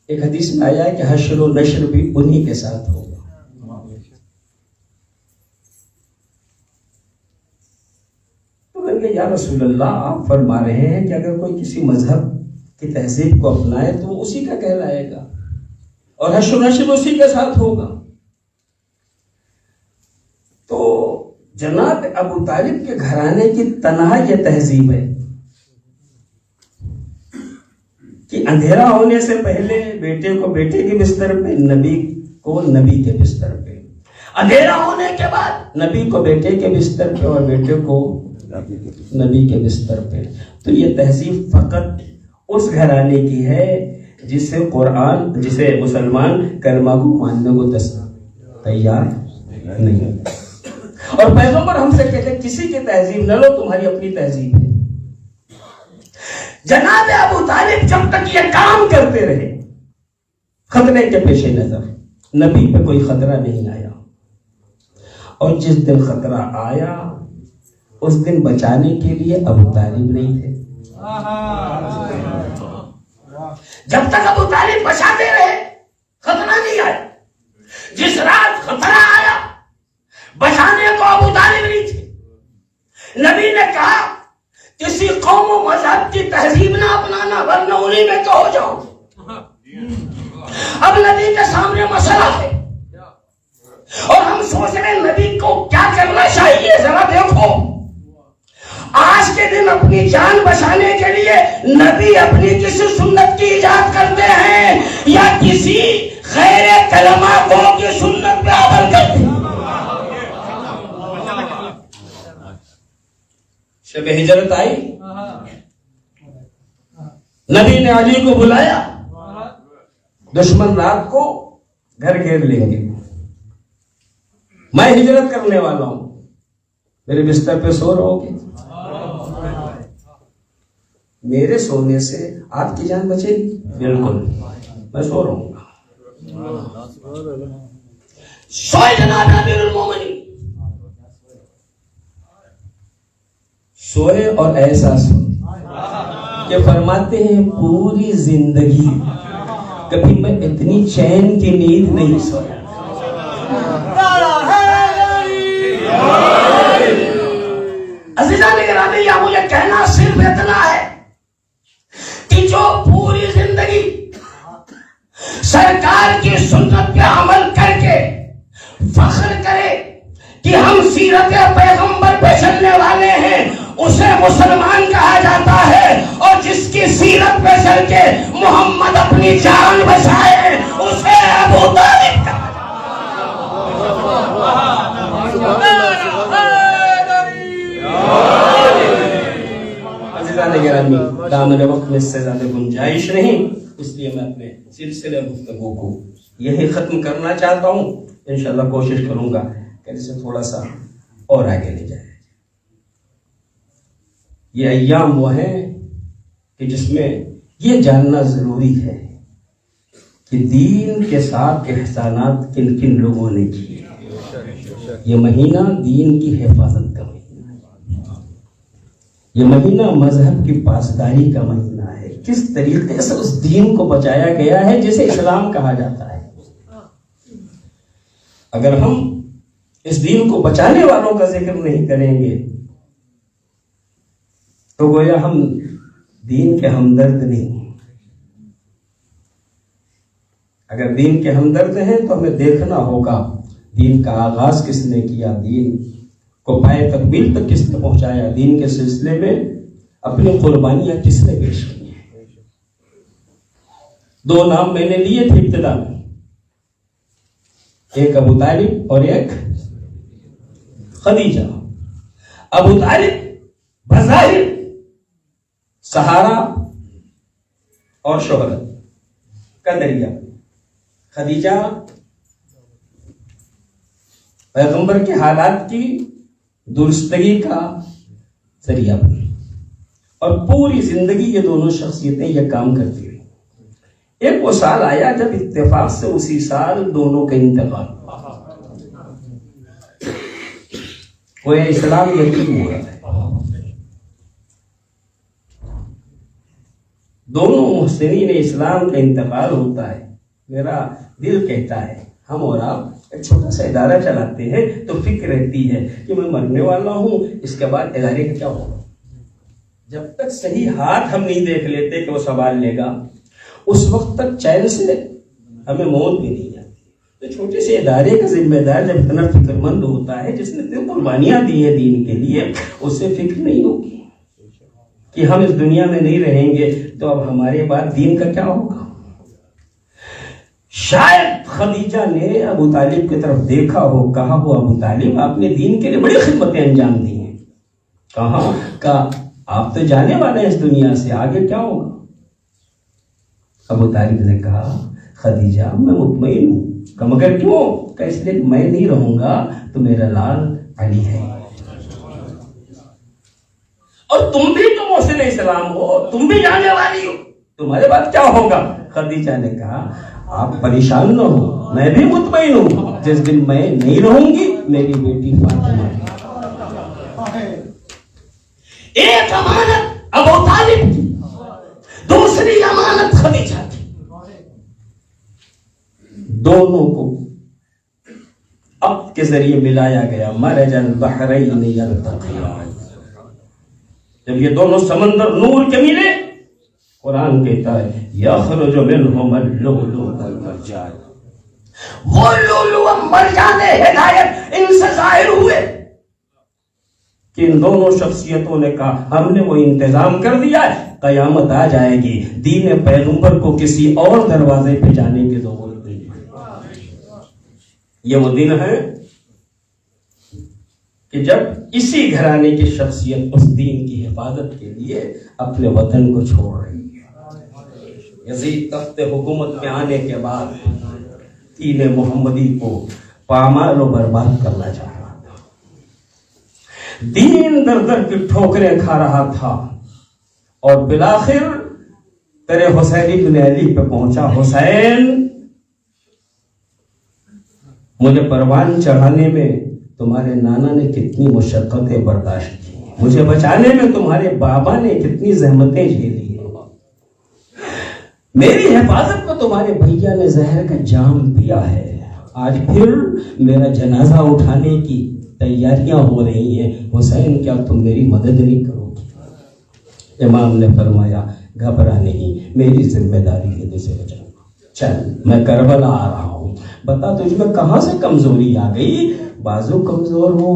ایک حدیث میں آیا ہے کہ حشر و نشر بھی انہی کے ساتھ ہوگا۔ تو میں نے کہا یا رسول اللہ، آپ فرما رہے ہیں کہ اگر کوئی کسی مذہب کی تہذیب کو اپنائے تو وہ اسی کا کہلائے گا اور حشر و نشر اسی کے ساتھ ہوگا. تو جناب ابو طالب کے گھرانے کی تنہا یہ تہذیب ہے کہ اندھیرا ہونے سے پہلے بیٹے کو بیٹے کے بستر پہ، نبی کو نبی کے بستر پہ، اندھیرا ہونے کے بعد نبی کو بیٹے کے بستر پہ اور بیٹے کو نبی کے بستر پہ. تو یہ تہذیب فقط اس گھرانے کی ہے جسے مسلمان کلمہ کو ماننے کو تیار نہیں. اور پیغمبر ہم سے کہتے ہیں کسی کی تہذیب نہ لو، تمہاری اپنی تہذیب ہے. جناب ابو طالب جب تک یہ کام کرتے رہے خطرے کے پیش نظر، نبی پہ کوئی خطرہ نہیں آیا، اور جس دن خطرہ آیا اس دن بچانے کے لیے ابو طالب نہیں تھے. جب تک ابو طالب بچاتے رہے خطرہ نہیں آیا. جس رات خطرہ آیا بچانے کو ابو طالب نہیں تھے. نبی نے کہا کسی قوم و مذہب کی تہذیب نہ اپنانا ورنہ انہیں میں تو ہو جاؤ. اب نبی کے سامنے مسئلہ ہے اور ہم سوچ رہے ہیں نبی کو کیا کرنا چاہیے. ذرا دیکھو آج کے دن اپنی جان بچانے کے لیے نبی اپنی کسی سنت کی ایجاد کرتے ہیں یا کسی غیر کلمہ گو کی سنت پہ عمل کرتے ہیں. شب ہجرت آئی، نبی نے علی کو بلایا، دشمن رات کو گھر گھیر لیں گے، میں ہجرت کرنے والا ہوں، میرے بستر پہ سو رہو گے. میرے سونے سے آپ کی جان بچے گی؟ بالکل، میں سو رہوں گا. سوئے جناب امیر المومنین، سوئے اور ایسا سوئے کہ فرماتے ہیں پوری زندگی کبھی میں اتنی چین کی نیند نہیں سویا. عزیزان گرامی، یا مجھے کہنا صرف اتنا ہے کہ جو پوری زندگی سرکار کی سنت پہ عمل کر کے فخر کرے کہ ہم سیرت پیغمبر پہ چلنے والے ہیں اسے مسلمان کہا جاتا ہے، اور جس کی سیرت پہ چل کے محمد اپنی جان بچائے اسے ابو طالب کہا جاتا. دامن وقت میں اس سے زیادہ گنجائش نہیں، اس لیے میں اپنے سلسلے گفتگو کو یہی ختم کرنا چاہتا ہوں. انشاءاللہ کوشش کروں گا کہ اسے تھوڑا سا اور آگے لے جائے. یہ ایام وہ ہیں کہ جس میں یہ جاننا ضروری ہے کہ دین کے ساتھ احسانات کن کن لوگوں نے کیے. یہ مہینہ دین کی حفاظت کا مہینہ ہے، یہ مہینہ مذہب کی پاسداری کا مہینہ ہے. کس طریقے سے اس دین کو بچایا گیا ہے جسے اسلام کہا جاتا ہے. اگر ہم اس دین کو بچانے والوں کا ذکر نہیں کریں گے تو گویا ہم دین کے ہمدرد نہیں. اگر دین کے ہمدرد ہیں تو ہمیں دیکھنا ہوگا دین کا آغاز کس نے کیا، دین کو پائے تکمیل تک کس نے پہنچایا، دین کے سلسلے میں اپنی قربانیاں کس نے پیش کی ہیں. 2 نام میں نے لیے تھے ابتدا میں، ایک ابو طالب اور ایک خدیجہ. ابو طالب بظاہر سہارا اور شہرت کا دریا، خدیجہ پیغمبر کے حالات کی درستگی کا ذریعہ بنی، اور پوری زندگی یہ دونوں شخصیتیں یہ کام کرتی رہی. ایک وہ سال آیا جب اتفاق سے اسی سال دونوں کا انتقال ہوا. وہ اسلام یقین ہوا ہے. دونوں محسنین اسلام کا انتقال ہوتا ہے. میرا دل کہتا ہے ہم اور آپ ایک چھوٹا سا ادارہ چلاتے ہیں تو فکر رہتی ہے کہ میں مرنے والا ہوں، اس کے بعد ادارے کا کیا ہوگا. جب تک صحیح ہاتھ ہم نہیں دیکھ لیتے کہ وہ سنبھال لے گا اس وقت تک چین سے ہمیں موت بھی نہیں آتی. تو چھوٹے سے ادارے کا ذمہ دار جب اتنا فکر مند ہوتا ہے، جس نے اتنی قربانیاں دی ہیں دین کے لیے، اسے فکر نہیں ہوگی کہ ہم اس دنیا میں نہیں رہیں گے تو اب ہمارے بعد دین کا کیا ہوگا. شاید خدیجہ نے ابو طالب کی طرف دیکھا ہو، کہا ہو ابو طالب آپ نے دین کے لیے بڑی خدمتیں انجام دی ہیں، کہا آپ تو جانے والے ہیں اس دنیا سے، آگے کیا ہوگا. ابو طالب نے کہا خدیجہ میں مطمئن ہوں. کہ مگر کیوں؟ کہ اس لیے میں نہیں رہوں گا تو میرا لال علی ہے، اور تم بھی تو محسن اسلام ہو، تم بھی جانے والی ہو، تمہارے بعد کیا ہوگا. خدیجہ نے کہا آپ پریشان نہ ہو، میں بھی مطمئن ہوں، جس دن میں نہیں رہوں گی میری بیٹی فاطمہ کی. ایک امانت ابو طالب کی، دوسری امانت خدیجہ کی. دونوں کو اب کے ذریعے ملایا گیا. مرج البحرین یلتقیان. جب یہ دونوں سمندر نور کے ملے، قرآن کہتا ہے یخرج منہما اللؤلؤ والمرجان. وہ لؤلؤ و مرجان ہدایت ان سے ظاہر ہوئے کہ ان دونوں شخصیتوں نے کہا ہم نے وہ انتظام کر دیا ہے، قیامت آ جائے گی، دین پیغمبر کو کسی اور دروازے پہ جانے کی ضرورت نہیں ہے. یہ وہ دن ہے کہ جب اسی گھرانے کی شخصیت اس دین کی حفاظت کے لیے اپنے وطن کو چھوڑ رہی ہے. یزید تخت حکومت میں آنے کے بعد دین محمدی کو پامال و برباد کرنا چاہ رہا تھا. دین در در کی ٹھوکریں کھا رہا تھا، اور بالآخر تیرے حسین ابن علی پہ پہنچا. حسین، مجھے پروان چڑھانے میں تمہارے نانا نے کتنی مشقتیں برداشت کی، مجھے بچانے میں تمہارے بابا نے کتنی زحمتیں جھیلی ہیں، میری حفاظت میں تمہارے بھیا نے زہر کا جام پیا ہے. آج پھر میرا جنازہ اٹھانے کی تیاریاں ہو رہی ہیں. حسین کیا تم میری مدد نہیں کرو گے؟ امام نے فرمایا گھبرا نہیں، میری ذمہ داری ہے تجھے بچانا. چل میں کربلا آ رہا ہوں، بتا تجھ میں کہاں سے کمزوری آ گئی. بازو کمزور ہو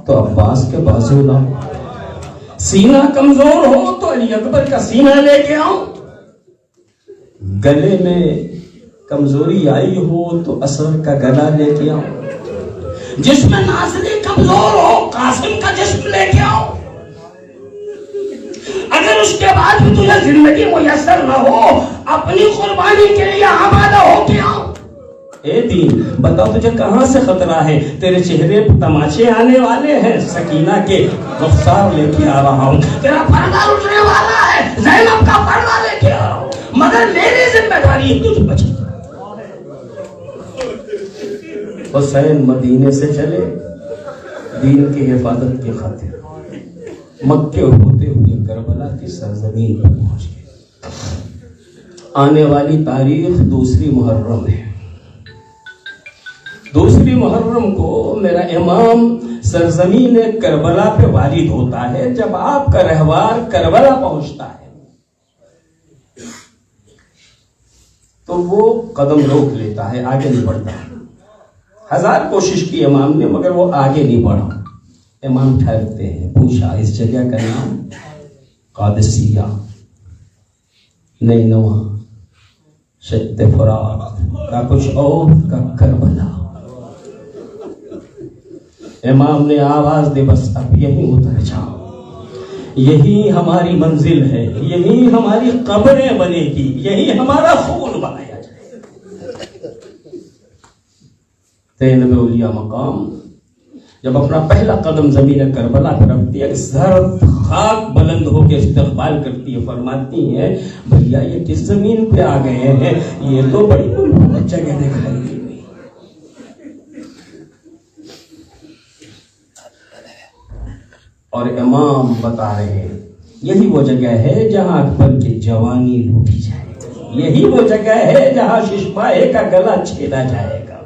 تو عباس کے بازو لاؤ، سینہ کمزور ہو تو علی اکبر کا سینہ لے کے آؤ، گلے میں کمزوری آئی ہو تو اثر کا گلا لے کے آؤ، جسم نازلی کمزور ہو قاسم کا جسم لے کے آؤ. اگر اس کے بعد بھی تجھے زندگی میسر نہ ہو، اپنی قربانی کے لیے آمادہ ہو کے آؤ. اے دین بتا تجھے کہاں سے خطرہ ہے؟ تیرے چہرے پہ تماچے آنے والے ہیں، سکینہ کے رخسار لے کے آ رہا ہوں، تیرا پردہ اٹھنے والا ہے، زینب کا پردہ لے کے آ رہا ہوں، مگر میری ذمہ داری ہے تجھے بچانا. حسین مدینے سے چلے دین کی حفاظت کی خاطر، مکے ہوتے ہوئے کربلا کی سرزمین پر پہنچ گئے. آنے والی تاریخ 2 محرم ہے. 2 محرم کو میرا امام سرزمین کربلا پہ وارد ہوتا ہے. جب آپ کا رہوار کربلا پہنچتا ہے تو وہ قدم روک لیتا ہے، آگے نہیں بڑھتا. 1000 کوشش کی امام نے مگر وہ آگے نہیں بڑھا. امام ٹھہرتے ہیں. پوچھا اس جگہ کا نام قادسیہ، نینوا، شت فرات کا کچھ اور کا کربلا. امام نے آواز دی بس اب یہی اتر جاؤ، یہی ہماری منزل ہے، یہی ہماری قبریں بنے گی، یہی ہمارا خون بنایا جائے. 93 اولیاء مقام جب اپنا پہلا قدم زمین کربلا پر رکھتی ہے، زرد خاک بلند ہو کے استقبال کرتی ہے، فرماتی ہے بھیا یہ کس زمین پہ آ گئے ہیں؟ یہ تو بڑی ملک جگہ دکھائی دی. اور امام بتا رہے ہیں یہی وہ جگہ ہے جہاں اکبر کی جوانی لوٹی جائے، یہی وہ جگہ ہے جہاں ششپائے کا گلا چھیدا جائے گا،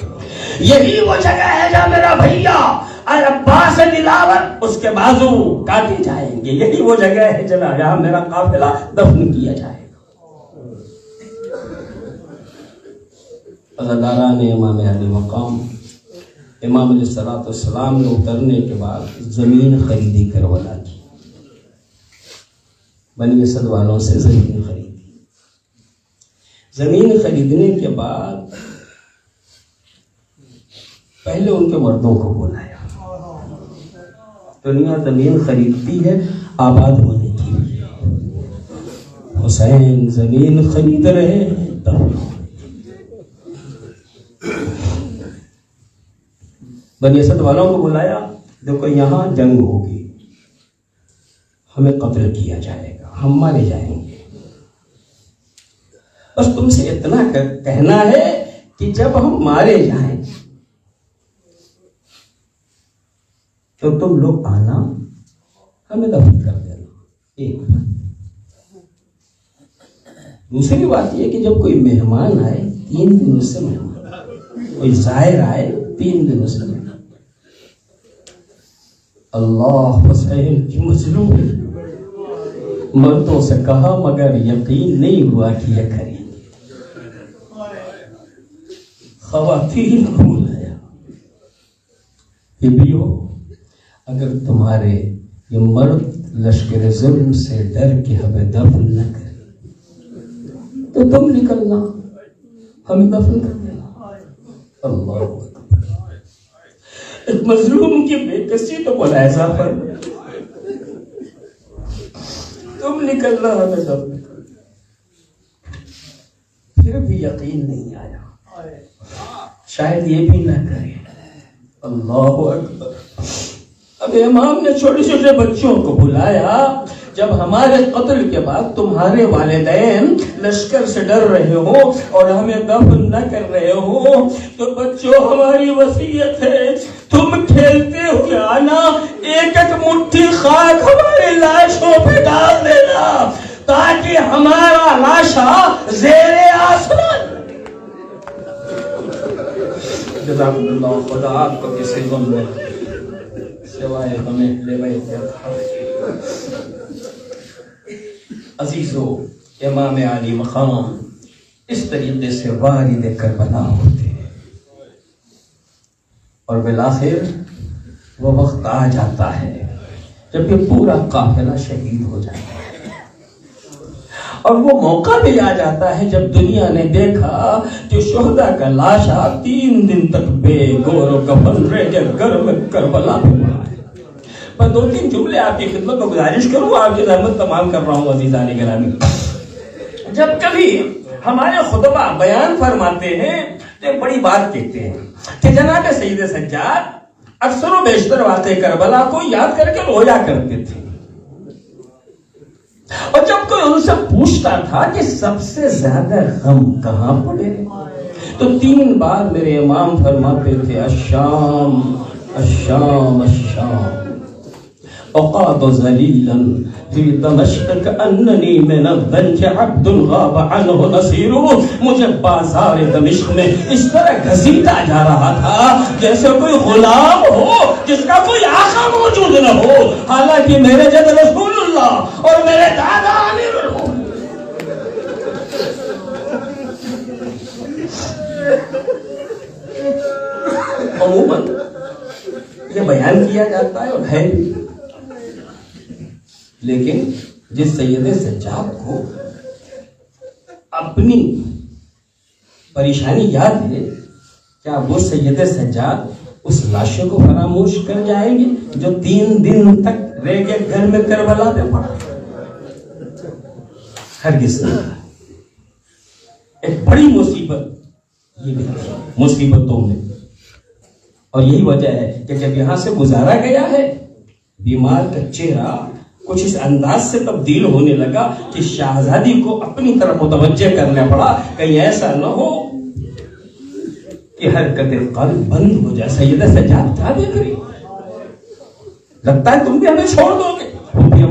یہی وہ جگہ ہے جہاں میرا بھیا عباس دلاور اس کے بازو کاٹے جائیں گے. یہی وہ جگہ ہے جہاں میرا قافلہ دفن کیا جائے گا. عزاداران امام علی مقام امام علیہ الصلوۃ والسلام نے اترنے کے بعد زمین خریدی کربلا کی. بنی اسد والوں سے زمین خریدی. زمین خریدنے کے بعد پہلے ان کے مردوں کو بلایا. دنیا زمین خریدتی ہے آباد ہونے کے لیے. حسین زمین خرید رہے ہیں بنی اسد والوں کو بلایا. دیکھو یہاں جنگ ہوگی, ہمیں قتل کیا جائے گا, ہم مارے جائیں گے. بس تم سے اتنا کہنا ہے کہ جب ہم مارے جائیں تو تم لوگ آنا, ہمیں دفن کر دینا. ایک دوسری بات یہ کہ جب کوئی مہمان آئے 3 دن اس سے مہمان, کوئی زائر آئے 3 دن اس سے مہمان. اللہ حسین کی مظلوم مردوں سے کہا مگر یقین نہیں ہوا کہ یہ کریں گے. خواتین کو بلایا کہ بیو اگر تمہارے یہ مرد لشکر ظلم سے ڈر کے ہمیں دفن نہ کرے تو تم نکلنا, ہمیں دفن کر دینا. اللہ ایک مظلوم کی بے کسی تو ملاحظہ پر تم نکلنا, ہمیں دفن کر. پھر بھی یقین نہیں آیا, شاید یہ بھی نہ کرے. اللہ اکبر. اب امام نے چھوٹے چھوٹے بچوں کو بلایا. جب ہمارے قتل کے بعد تمہارے والدین لشکر سے ڈر رہے ہو اور ہمیں دفن نہ کر رہے ہو تو بچوں ہماری وصیت ہے تم کھیلتے ہوئے آنا, ایک ایک مٹھی خاک ہمارے لاشوں پہ ڈال دینا تاکہ ہمارا لاشا زیر آسمان. جزاک اللہ. خدا آپ کو کسی غم میں سوائے ہمیں لے بیٹھے تھا. عزیزو امام علی مقام اس طریقے سے والد کربلا ہوتے ہیں اور بالآخر وہ وقت آ جاتا ہے جب یہ پورا قافلہ شہید ہو جاتا ہے. اور وہ موقع بھی آ جاتا ہے جب دنیا نے دیکھا کہ شہداء کا لاشا 3 دن تک بے گور و کفن رہ کے گھر میں کربلا پہ پڑا ہے. میں 2-3 جملے آپ کی خدمت میں گزارش کروں, آپ کی زحمت تمام کر رہا ہوں عزیزان گرامی. جب کبھی ہمارے خطبہ بیان فرماتے ہیں تو ایک بڑی بات کہتے ہیں کہ جناب سید سجاد اکثر و بیشتر واقع کربلا کو یاد کر کے رویا کرتے تھے. اور جب کوئی ان سے پوچھتا تھا کہ سب سے زیادہ غم کہاں پڑے تو 3 بار میرے امام فرماتے تھے الشام الشام الشام. وقعت ذليلا في دمشق كأنني من الضنج عبد غاب عنه نصيره. مجھے بازار دمشق میں اس طرح گھسیٹا جا رہا تھا جیسے کوئی غلام ہو جس کا کوئی آقا موجود نہ ہو, حالانکہ میرے جد رسول اللہ اور میرے دادا امیر المومنین. عموماً یہ بیان کیا جاتا ہے اور ہے بھی, لیکن جس سید سجاد کو اپنی پریشانی یاد ہے کیا وہ سید سجاد اس لاشے کو فراموش کر جائیں گے جو 3 دن تک رہ کے گھر میں کربلا پہ پڑا؟ ہرگز نہیں. ایک بڑی مصیبت یہ بھی مصیبتوں میں, اور یہی وجہ ہے کہ جب یہاں سے گزارا گیا ہے بیمار کا چہرہ کچھ اس انداز سے تبدیل ہونے لگا کہ شہزادی کو اپنی طرف متوجہ کرنا پڑا, کہیں ایسا نہ ہو کہ حرکت قلب بند ہو جائے. سیدہ سجاد کیا دیکھ رہی, لگتا ہے تم بھی ہمیں چھوڑ دو گے.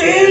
3